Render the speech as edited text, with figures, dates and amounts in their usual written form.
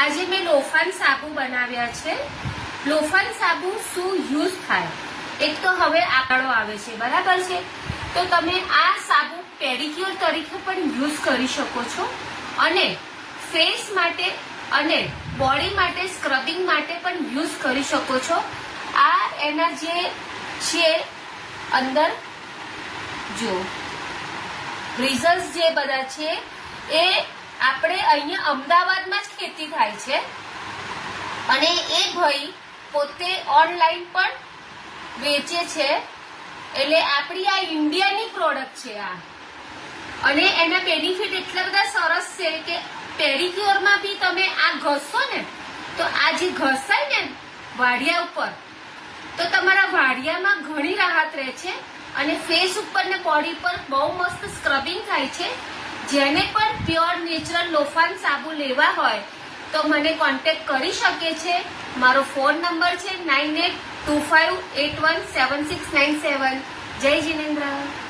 આજે મેં લોફાન સાબુ બનાવ્યા છે। લોફાન સાબુ શું યુઝ થાય? એક તો હવે આંકડો આવે છે, બરાબર છે? તો તમે આ સાબુ પેડિક્યોર તરીકે પણ યુઝ કરી શકો છો અને ફેસ માટે અને બોડી માટે સ્ક્રબિંગ માટે પણ યુઝ કરી શકો છો। આ એના જે છે અંદર જો રિઝલ્ટ જે બધા છે એ આપણે અહીંયા અમદાવાદમાં જ ખેતી થાય છે અને એ ભાઈ પોતે ઓનલાઈન પણ વેચે છે, એટલે આપણી આ ઇન્ડિયાની પ્રોડક્ટ છે આ। અને એના બેનિફિટ એટલા બધા સરસ છે કે પેડિક્યોરમાં બી તમે આ ઘસશો ને તો આ જે ઘસાય ને વાડિયા ઉપર તો તમારા વાડિયામાં ઘણી રાહત રહે છે અને ફેસ ઉપર ને બોડી પર બહુ મસ્ત સ્ક્રબિંગ થાય છે। જેને પણ પ્યોર નેચરલ લોફાન સાબુ લેવા હોય તો મને કોન્ટેક્ટ કરી શકે છે। મારો ફોન નંબર છે 9825817697। જય જિનેન્દ્ર।